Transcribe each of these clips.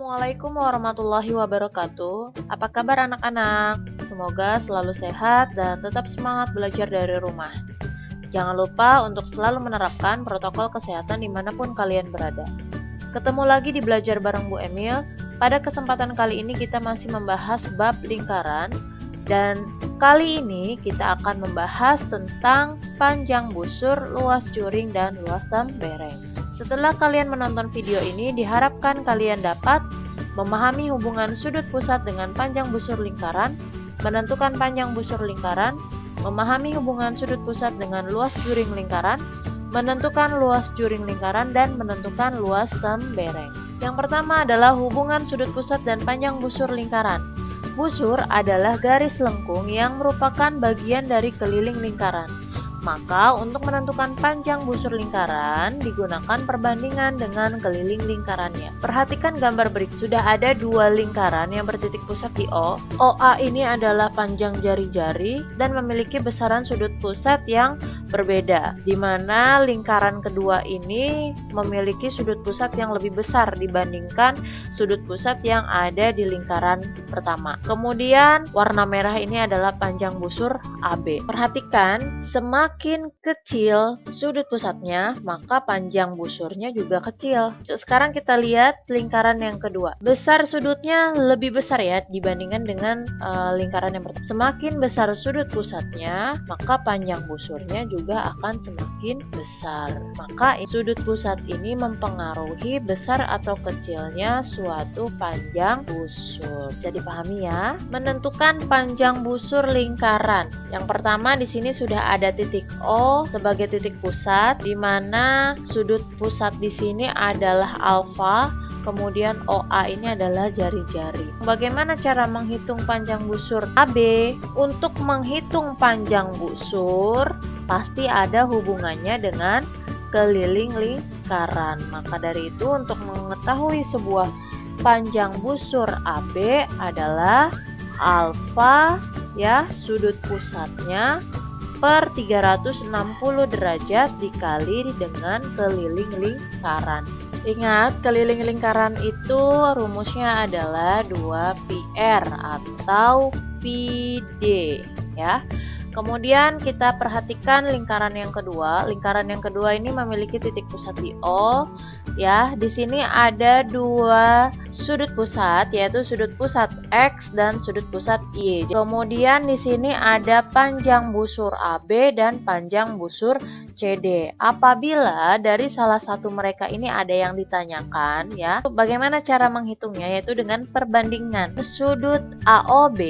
Assalamualaikum warahmatullahi wabarakatuh. Apa kabar anak-anak? Semoga selalu sehat dan tetap semangat belajar dari rumah. Jangan lupa untuk selalu menerapkan protokol kesehatan dimanapun kalian berada. Ketemu lagi di Belajar bareng Bu Emil. Pada kesempatan kali ini kita masih membahas bab lingkaran. Dan kali ini kita akan membahas tentang panjang busur, luas juring, dan luas tembereng. Setelah kalian menonton video ini, diharapkan kalian dapat memahami hubungan sudut pusat dengan panjang busur lingkaran, menentukan panjang busur lingkaran, memahami hubungan sudut pusat dengan luas juring lingkaran, menentukan luas juring lingkaran, dan menentukan luas tembereng. Yang pertama adalah hubungan sudut pusat dan panjang busur lingkaran. Busur adalah garis lengkung yang merupakan bagian dari keliling lingkaran. Maka untuk menentukan panjang busur lingkaran digunakan perbandingan dengan keliling lingkarannya. Perhatikan gambar berikut. Sudah ada dua lingkaran yang bertitik pusat di O. OA ini adalah panjang jari-jari dan memiliki besaran sudut pusat yang berbeda, di mana lingkaran kedua ini memiliki sudut pusat yang lebih besar dibandingkan sudut pusat yang ada di lingkaran pertama. Kemudian warna merah ini adalah panjang busur AB. Perhatikan, semakin kecil sudut pusatnya, maka panjang busurnya juga kecil. Sekarang kita lihat lingkaran yang kedua. Besar sudutnya lebih besar ya dibandingkan dengan lingkaran yang pertama. Semakin besar sudut pusatnya, maka panjang busurnya juga akan semakin besar. Maka sudut pusat ini mempengaruhi besar atau kecilnya suatu panjang busur. Bisa dipahami ya? Menentukan panjang busur lingkaran. Yang pertama di sini sudah ada titik O sebagai titik pusat, di mana sudut pusat di sini adalah alfa. Kemudian OA ini adalah jari-jari. Bagaimana cara menghitung panjang busur AB? Untuk menghitung panjang busur pasti ada hubungannya dengan keliling lingkaran. Maka dari itu untuk mengetahui sebuah panjang busur AB adalah alfa ya sudut pusatnya per 360 derajat dikali dengan keliling lingkaran. Ingat, keliling lingkaran itu rumusnya adalah 2πr atau πd ya. Kemudian kita perhatikan lingkaran yang kedua. Lingkaran yang kedua ini memiliki titik pusat di O ya. Di sini ada dua sudut pusat, yaitu sudut pusat X dan sudut pusat Y. Kemudian di sini ada panjang busur AB dan panjang busur CD. Apabila dari salah satu mereka ini ada yang ditanyakan ya, bagaimana cara menghitungnya? Yaitu dengan perbandingan. Sudut AOB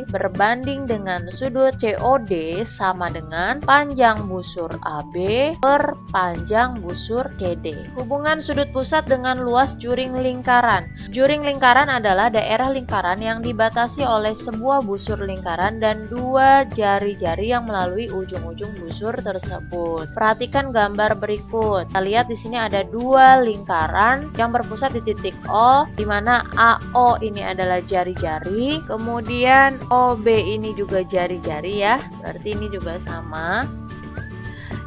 berbanding dengan sudut COD sama dengan panjang busur AB per panjang busur CD. Hubungan sudut pusat dengan luas juring lingkaran. Juring lingkaran adalah daerah lingkaran yang dibatasi oleh sebuah busur lingkaran dan dua jari-jari yang melalui ujung-ujung busur tersebut. Perhatikan gambar berikut. Kita lihat di sini ada dua lingkaran yang berpusat di titik O, di mana AO ini adalah jari-jari, kemudian OB ini juga jari-jari ya. Berarti ini juga sama.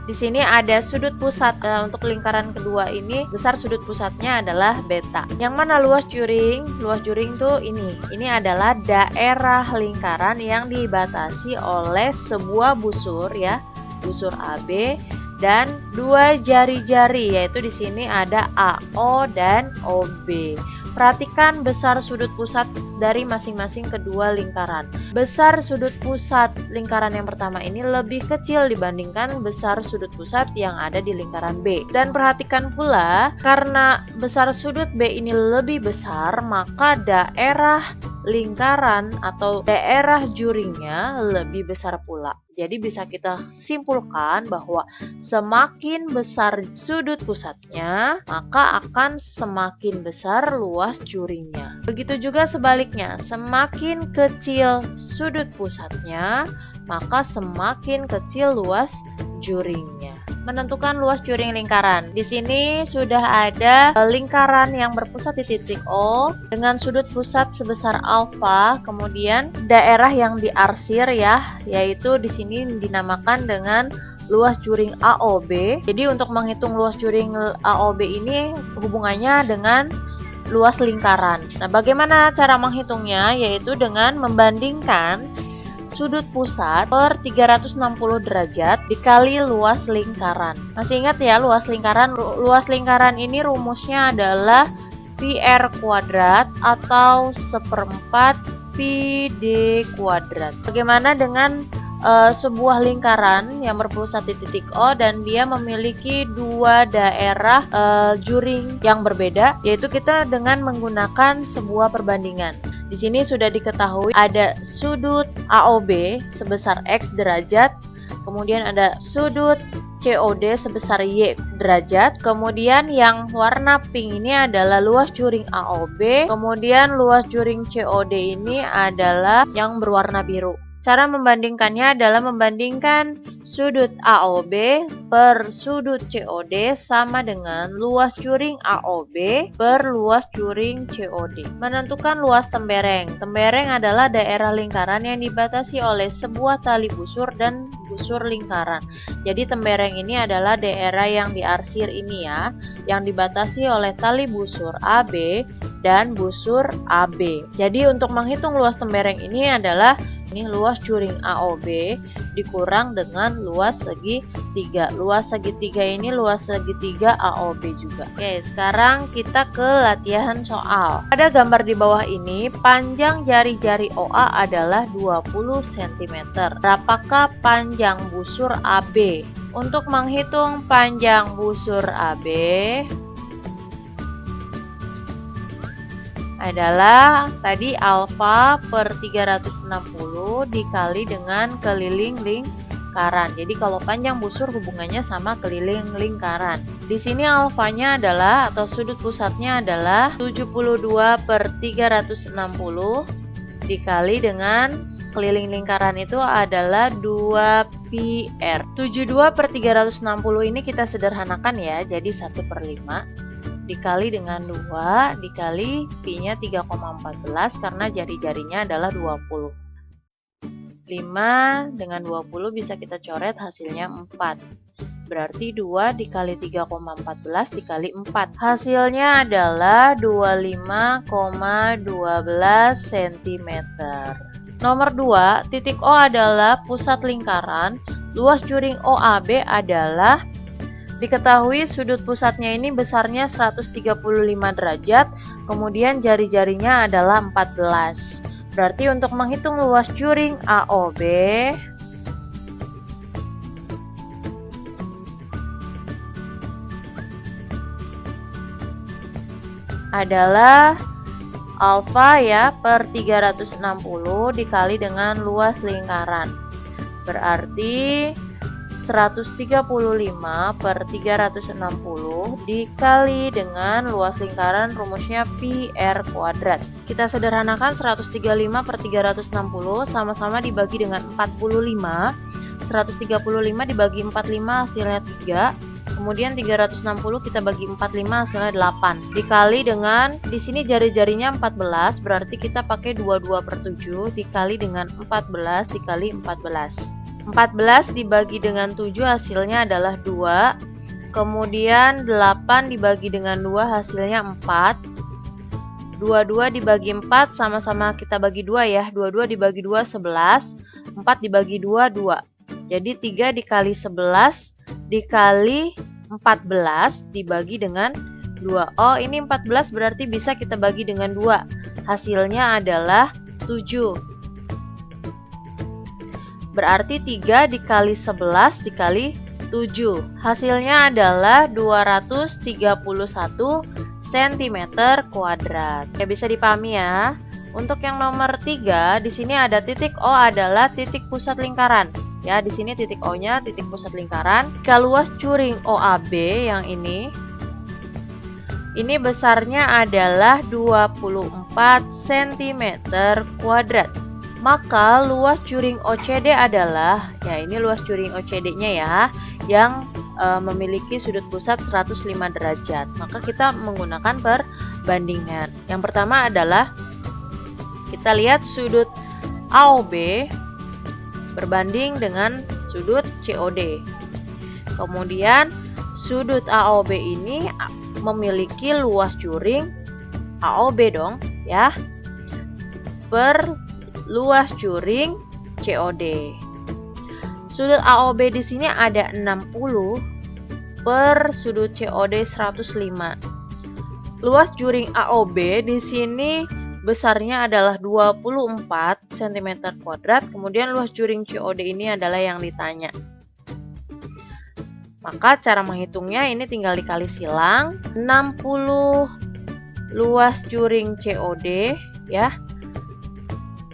Di sini ada sudut pusat untuk lingkaran kedua ini, besar sudut pusatnya adalah beta. Yang mana luas juring? Luas juring tuh ini. Ini adalah daerah lingkaran yang dibatasi oleh sebuah busur ya, busur AB dan dua jari-jari, yaitu di sini ada AO dan OB. Perhatikan besar sudut pusat dari masing-masing kedua lingkaran. Besar sudut pusat lingkaran yang pertama ini lebih kecil dibandingkan besar sudut pusat yang ada di lingkaran B. Dan perhatikan pula, karena besar sudut B ini lebih besar, maka daerah lingkaran atau daerah juringnya lebih besar pula. Jadi bisa kita simpulkan bahwa semakin besar sudut pusatnya, maka akan semakin besar luas juringnya. Begitu juga sebaliknya, semakin kecil sudut pusatnya, maka semakin kecil luas juringnya. Menentukan luas juring lingkaran. Di sini sudah ada lingkaran yang berpusat di titik O dengan sudut pusat sebesar alfa, kemudian daerah yang diarsir ya, yaitu di sini dinamakan dengan luas juring AOB. Jadi untuk menghitung luas juring AOB ini hubungannya dengan luas lingkaran. Nah, bagaimana cara menghitungnya? Yaitu dengan membandingkan sudut pusat per 360 derajat dikali luas lingkaran. Masih ingat ya luas lingkaran? Luas lingkaran ini rumusnya adalah pi r kuadrat atau seperempat pi d kuadrat. Bagaimana dengan sebuah lingkaran yang berpusat di titik O dan dia memiliki dua daerah juring yang berbeda, yaitu kita dengan menggunakan sebuah perbandingan. Di sini sudah diketahui ada sudut AOB sebesar X derajat, kemudian ada sudut COD sebesar Y derajat, kemudian yang warna pink ini adalah luas juring AOB, kemudian luas juring COD ini adalah yang berwarna biru. Cara membandingkannya adalah membandingkan sudut AOB per sudut COD sama dengan luas juring AOB per luas juring COD. Menentukan luas tembereng. Tembereng adalah daerah lingkaran yang dibatasi oleh sebuah tali busur dan busur lingkaran. Jadi tembereng ini adalah daerah yang diarsir ini ya, yang dibatasi oleh tali busur AB dan busur AB. Jadi untuk menghitung luas tembereng ini adalah ini luas juring AOB dikurang dengan luas segitiga. Luas segitiga ini luas segitiga AOB juga. Oke, sekarang kita ke latihan soal. Pada gambar di bawah ini, panjang jari-jari OA adalah 20 cm. Berapakah panjang busur AB? Untuk menghitung panjang busur AB adalah tadi alfa per 360 dikali dengan keliling lingkaran. Jadi kalau panjang busur hubungannya sama keliling lingkaran. Di sini alfanya adalah atau sudut pusatnya adalah 72 per 360 dikali dengan keliling lingkaran itu adalah 2 pi r. 72 per 360 ini kita sederhanakan ya, jadi 1/5 dikali dengan 2 dikali pi-nya 3,14 karena jari-jarinya adalah 20. 5 dengan 20 bisa kita coret hasilnya 4. Berarti 2 dikali 3,14 dikali 4. Hasilnya adalah 25,12 cm. Nomor 2, titik O adalah pusat lingkaran. Luas juring OAB adalah diketahui sudut pusatnya ini besarnya 135 derajat, kemudian jari-jarinya adalah 14. Berarti untuk menghitung luas juring AOB adalah alfa ya per 360 dikali dengan luas lingkaran. Berarti 135 per 360 dikali dengan luas lingkaran, rumusnya pi r kuadrat. Kita sederhanakan 135 per 360 sama-sama dibagi dengan 45. 135 dibagi 45 hasilnya 3. Kemudian 360 kita bagi 45 hasilnya 8. Dikali dengan, di sini jari-jarinya 14, berarti kita pakai 22 per 7 dikali dengan 14 dikali 14. 14 dibagi dengan 7 hasilnya adalah 2. Kemudian 8 dibagi dengan 2 hasilnya 4. 22 dibagi 4 sama-sama kita bagi 2 ya. 22 dibagi 2 11. 4 dibagi 2 2. Jadi 3 dikali 11 dikali 14 dibagi dengan 2. Oh, ini 14 berarti bisa kita bagi dengan 2. Hasilnya adalah 7. Berarti 3 dikali 11 dikali 7. Hasilnya adalah 231 cm kuadrat. Ya, bisa dipahami ya. Untuk yang nomor 3, di sini ada titik O adalah titik pusat lingkaran. Ya, di sini titik O-nya titik pusat lingkaran. Jika luas juring OAB yang ini besarnya adalah 24 cm kuadrat. Maka luas juring OCD adalah, ya ini luas juring OCD-nya ya, yang memiliki sudut pusat 105 derajat. Maka kita menggunakan perbandingan. Yang pertama adalah kita lihat sudut AOB berbanding dengan sudut COD. Kemudian sudut AOB ini memiliki luas juring AOB dong, ya, per luas juring COD. Sudut AOB di sini ada 60 per sudut COD 105. Luas juring AOB di sini besarnya adalah 24 cm², kemudian luas juring COD ini adalah yang ditanya. Maka cara menghitungnya ini tinggal dikali silang 60 luas juring COD, ya.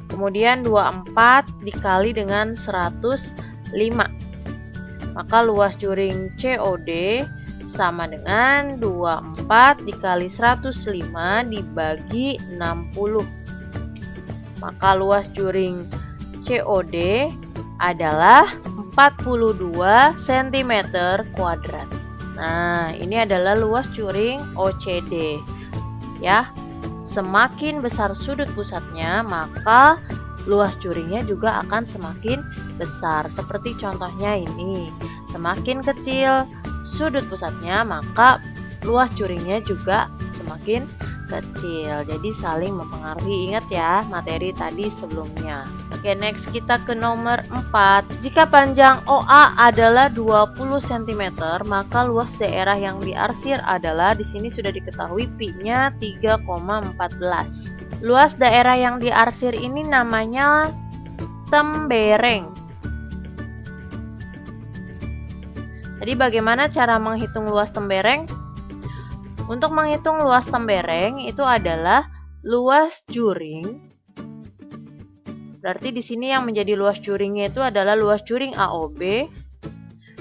Kemudian 24 dikali dengan 105. Maka luas juring COD sama dengan 24 dikali 105 dibagi 60. Maka luas juring COD adalah 42 cm². Nah, ini adalah luas juring OCD. Ya, semakin besar sudut pusatnya, maka luas juringnya juga akan semakin besar. Seperti contohnya ini, semakin kecil sudut pusatnya, maka luas juringnya juga semakin kecil. Jadi saling mempengaruhi. Ingat ya materi tadi sebelumnya. Oke, next kita ke nomor 4. Jika panjang OA adalah 20 cm, maka luas daerah yang diarsir adalah, di sini sudah diketahui pi-nya 3,14. Luas daerah yang diarsir ini namanya tembereng. Jadi bagaimana cara menghitung luas tembereng? Untuk menghitung luas tembereng itu adalah luas juring. Berarti di sini yang menjadi luas juringnya itu adalah luas juring AOB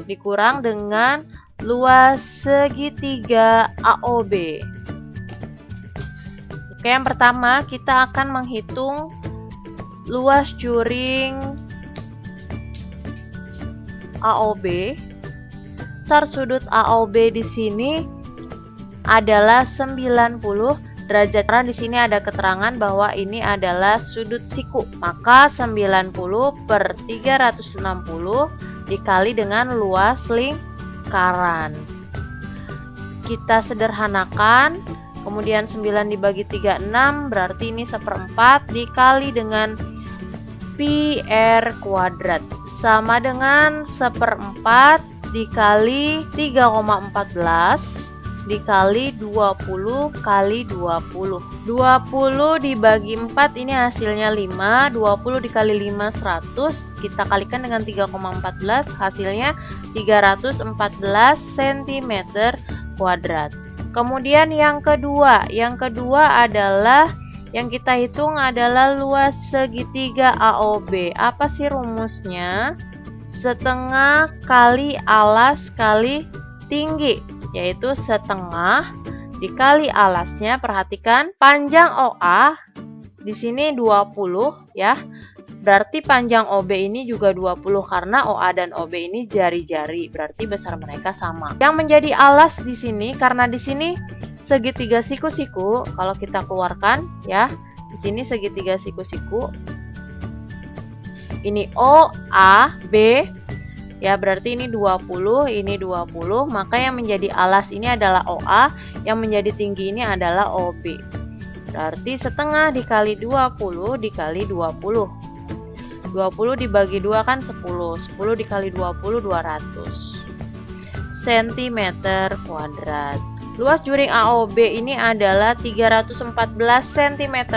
dikurang dengan luas segitiga AOB. Oke, yang pertama kita akan menghitung luas juring AOB. Besar sudut AOB di sini adalah 90 derajat. Karena di sini ada keterangan bahwa ini adalah sudut siku. Maka 90 per 360 dikali dengan luas lingkaran. Kita sederhanakan. Kemudian 9 dibagi 36 berarti ini 1/4 dikali dengan pi r kuadrat. Sama dengan 1/4 dikali 3,14 dikali 20 kali 20. 20 dibagi 4 ini hasilnya 5. 20 dikali 5 100. Kita kalikan dengan 3,14 hasilnya 314 cm². Kemudian yang kedua adalah yang kita hitung adalah luas segitiga AOB. Apa sih rumusnya? Setengah kali alas kali tinggi, yaitu setengah dikali alasnya. Perhatikan panjang OA di sini 20 ya. Berarti panjang OB ini juga 20 karena OA dan OB ini jari-jari, berarti besar mereka sama. Yang menjadi alas di sini karena di sini segitiga siku-siku, kalau kita keluarkan ya, di sini segitiga siku-siku. Ini OA B ya, berarti ini 20, ini 20, maka yang menjadi alas ini adalah OA, yang menjadi tinggi ini adalah OB. Berarti setengah dikali 20 dikali 20. 20 dibagi 2 kan 10. 10 dikali 20 200 cm². Luas juring AOB ini adalah 314 cm²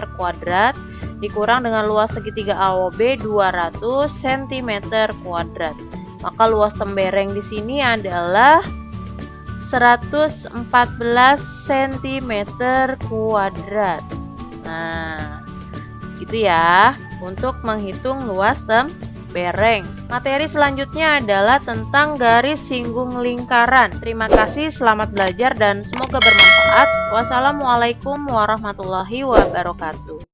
dikurang dengan luas segitiga AOB 200 cm². Maka luas tembereng di sini adalah 114 cm². Nah, gitu ya untuk menghitung luas tembereng. Materi selanjutnya adalah tentang garis singgung lingkaran. Terima kasih, selamat belajar dan semoga bermanfaat. Wassalamualaikum warahmatullahi wabarakatuh.